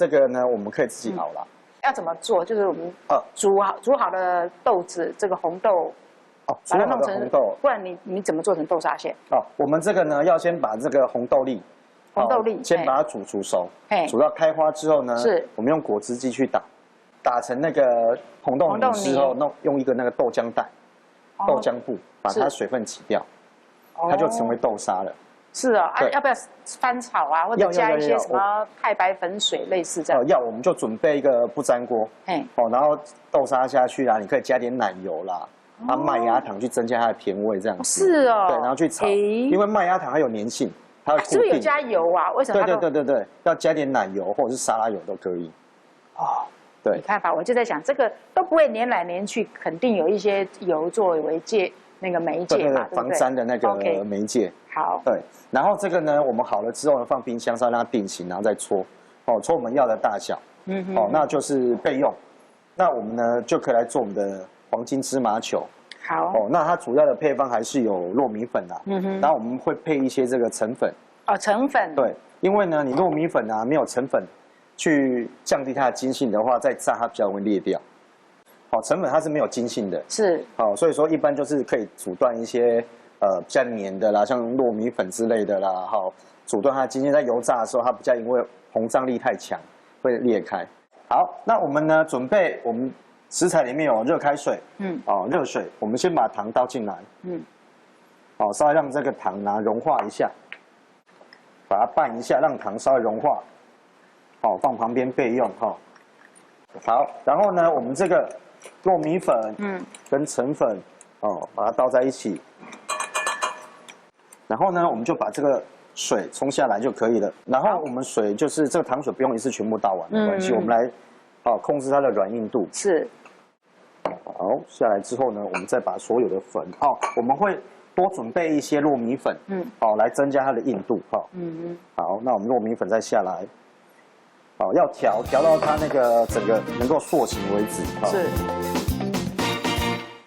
这个呢，我们可以自己熬啦。要怎么做？就是我们煮好的豆子，这个红豆。煮好的红豆，不然你怎么做成豆沙馅？我们这个呢，要先把这个红豆粒，先把它煮熟，煮到开花之后呢，我们用果汁机去打成那个红豆泥之后，用一个那个豆浆袋、豆浆布把它水分挤掉，它就成为豆沙了。是啊，要不要翻炒啊，或者加一些什么太白粉水类似这样？要，我们就准备一个不粘锅，然后豆沙下去啦，你可以加点奶油啦。麦芽糖去增加它的甜味，这样子是哦，对，然后去炒，因为麦芽糖它有粘性，它会固定。是不是有加油啊？为什么？对，要加点奶油或者是沙拉油都可以。对，你看吧，我就在想，这个都不会粘来粘去，肯定有一些油作为那个媒介嘛，防粘的那个媒介。好，对，然后这个呢，我们好了之后呢，放冰箱稍微让它定型，然后再搓，搓我们要的大小，那就是备用。那我们呢就可以来做我们的黄金芝麻球。好那它主要的配方还是有糯米粉啦，然后我们会配一些这个澄粉。澄粉。对，因为呢，你糯米粉啊没有澄粉去降低它的筋性的话，再炸它比较容易裂掉。澄粉它是没有筋性的，是。所以说一般就是可以阻断一些比较黏的啦，像糯米粉之类的啦，阻断它的筋性，在油炸的时候它比较因为膨胀力太强会裂开。好，那我们呢准备我们。食材里面有热开水，热水，我们先把糖倒进来，稍微让这个糖融化一下，把它拌一下，让糖稍微融化，放旁边备用好，然后呢，我们这个糯米粉，跟澄粉，把它倒在一起，然后呢，我们就把这个水冲下来就可以了。然后我们水就是这个糖水不用一次全部倒完，没关系，我们来控制它的软硬度。是。好，下来之后呢，我们再把所有的粉，我们会多准备一些糯米粉，来增加它的硬度，好，那我们糯米粉再下来，要调到它那个整个能够塑形为止，是。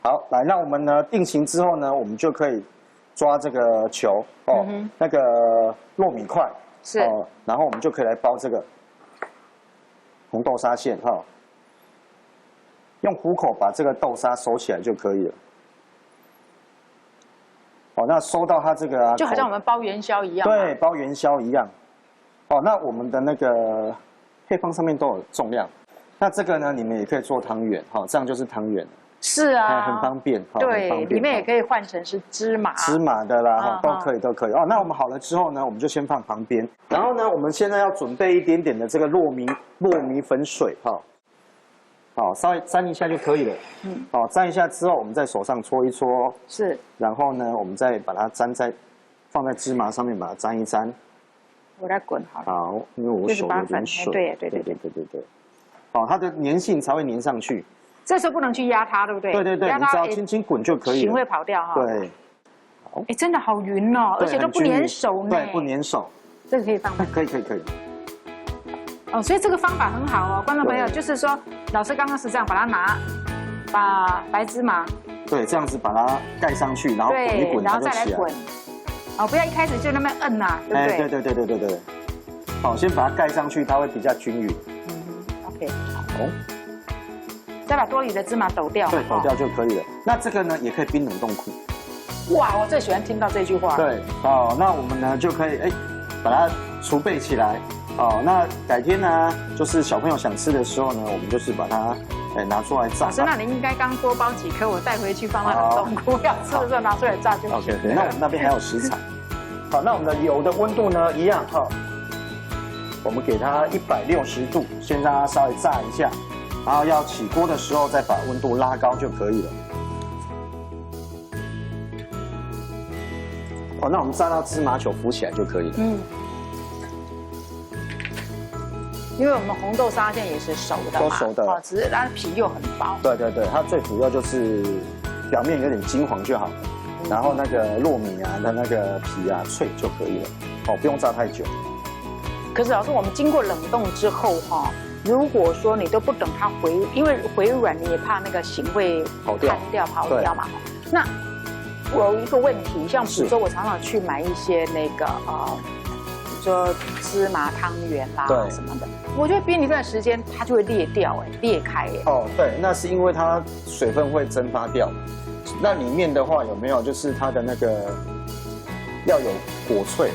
好，来，那我们呢定型之后呢，我们就可以抓这个球，那个糯米块，是，然后我们就可以来包这个红豆沙馅，用虎口把这个豆沙收起来就可以了。那收到它这个就好像我们包元宵一样。对，包元宵一样。那我们的那个配方上面都有重量。那这个呢，你们也可以做汤圆，这样就是汤圆了。是啊，很方便。对，里面也可以换成是芝麻。芝麻的啦，都可以。那我们好了之后呢，我们就先放旁边。然后呢，我们现在要准备一点点的这个糯米粉水，稍微沾一下就可以了。沾一下之后，我们在手上搓一搓。是。然后呢，我们再把它放在芝麻上面，把它沾一沾。我来滚好了。好，因为我手有点水。对。它的粘性才会粘上去。这时候不能去压它，对不对？对，你只要轻轻滚就可以了。形会跑掉对。好。真的好匀哦，而且都不粘手呢。对，不粘手。这个可以放吗？可以。所以这个方法很好哦，观众朋友，就是说，老师刚刚是这样把白芝麻，对，这样子把它盖上去，然后滚一滚，然后再来滚，不要一开始就那么摁呐，对不对？对。先把它盖上去，它会比较均匀。OK， 好。再把多余的芝麻抖掉，对，抖掉就可以了。那这个呢，也可以冰冷冻库。哇，我最喜欢听到这句话。对，那我们呢就可以把它储备起来。那改天呢，就是小朋友想吃的时候呢，我们就是把它拿出来炸。老师，那你应该刚多包几颗，我带回去放在冷冻库，要吃的时候拿出来炸就行。OK， 那我们那边还有食材。好，那我们的油的温度呢一样我们给它160度，先让它稍微炸一下，然后要起锅的时候再把温度拉高就可以了。那我们炸到芝麻球浮起来就可以了。因为我们红豆沙馅也是熟的嘛，都熟的，只是它皮又很薄。对，它最主要就是表面有点金黄就好了，然后那个糯米的那个皮脆就可以了，不用炸太久。可是老师，我们经过冷冻之后如果说你都不等它因为回软，你也怕那个形会跑掉嘛。那我有一个问题，像比如说我常常去买一些那个说芝麻汤圆啦对什么的，我觉得煸一段时间它就会裂掉，裂开。哦，对，那是因为它水分会蒸发掉。那里面的话有没有就是它的那个要有果脆？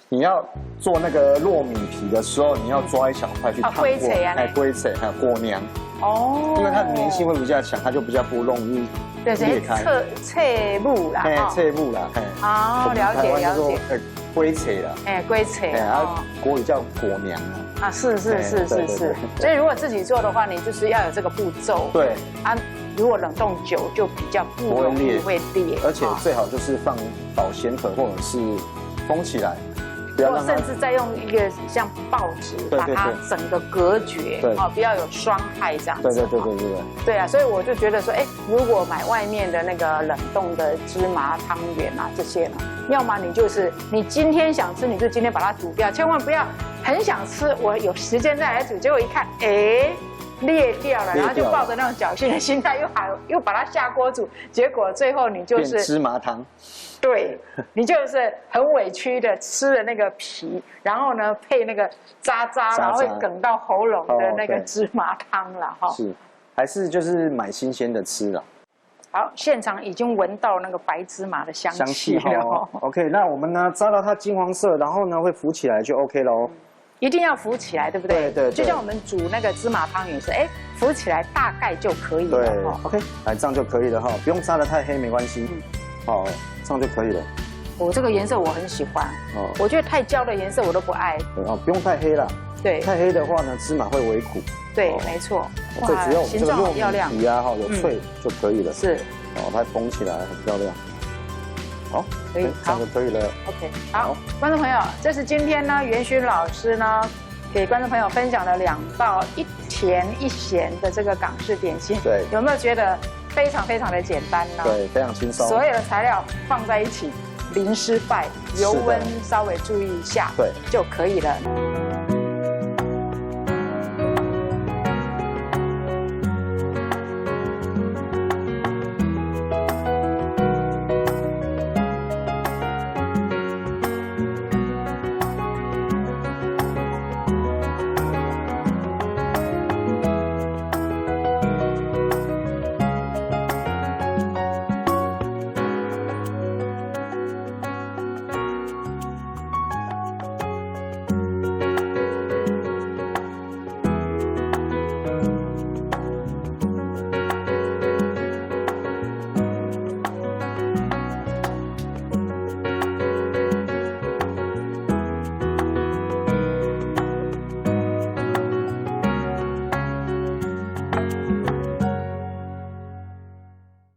你要做那个糯米皮的时候，你要抓一小块去烫过，龟脆还有果娘。哦，因为它的粘性会比较强，它就比较不容易裂开。脆木啦，脆木啦，哦，了解了解。龟脆啦，龟脆，国语叫果娘啊。是。所以如果自己做的话，你就是要有这个步骤。对啊，如果冷冻久就比较不容易会裂，而且最好就是放保鲜盒或者是封起来。或甚至再用一个像报纸把它整个隔绝，不要有霜害这样子。对啊，所以我就觉得说，如果买外面的那个冷冻的芝麻汤圆啊这些呢，要么你就是你今天想吃，你就今天把它煮掉，千万不要很想吃，我有时间再来煮，结果一看，裂掉了，然后就抱着那种侥幸的心态又把它下锅煮，结果最后你就是变芝麻汤。对，你就是很委屈的吃了那个皮，然后呢配那个渣，然后会梗到喉咙的那个芝麻汤了哈。是，还是就是买新鲜的吃了。好，现场已经闻到那个白芝麻的香气了。OK， 那我们呢炸到它金黄色，然后呢会浮起来就 OK 喽。一定要浮起来，对不对？对。就像我们煮那个芝麻汤圆是，浮起来大概就可以了。对 ，OK， 来这样就可以了哈，不用炸得太黑没关系。好，这样就可以了。这个颜色我很喜欢。我觉得太焦的颜色我都不爱。不用太黑了。对。太黑的话呢，芝麻会微苦。对，没错。这只要我们这个糯米皮啊，有脆就可以了。是。它封起来很漂亮。好，可以，这样就可以了。OK， 好，观众朋友，这是今天呢，元勋老师呢给观众朋友分享的2道一甜一咸的这个港式点心。对，有没有觉得非常的简单呢？对，非常轻松。所有的材料放在一起，零失败，油温稍微注意一下，对，就可以了。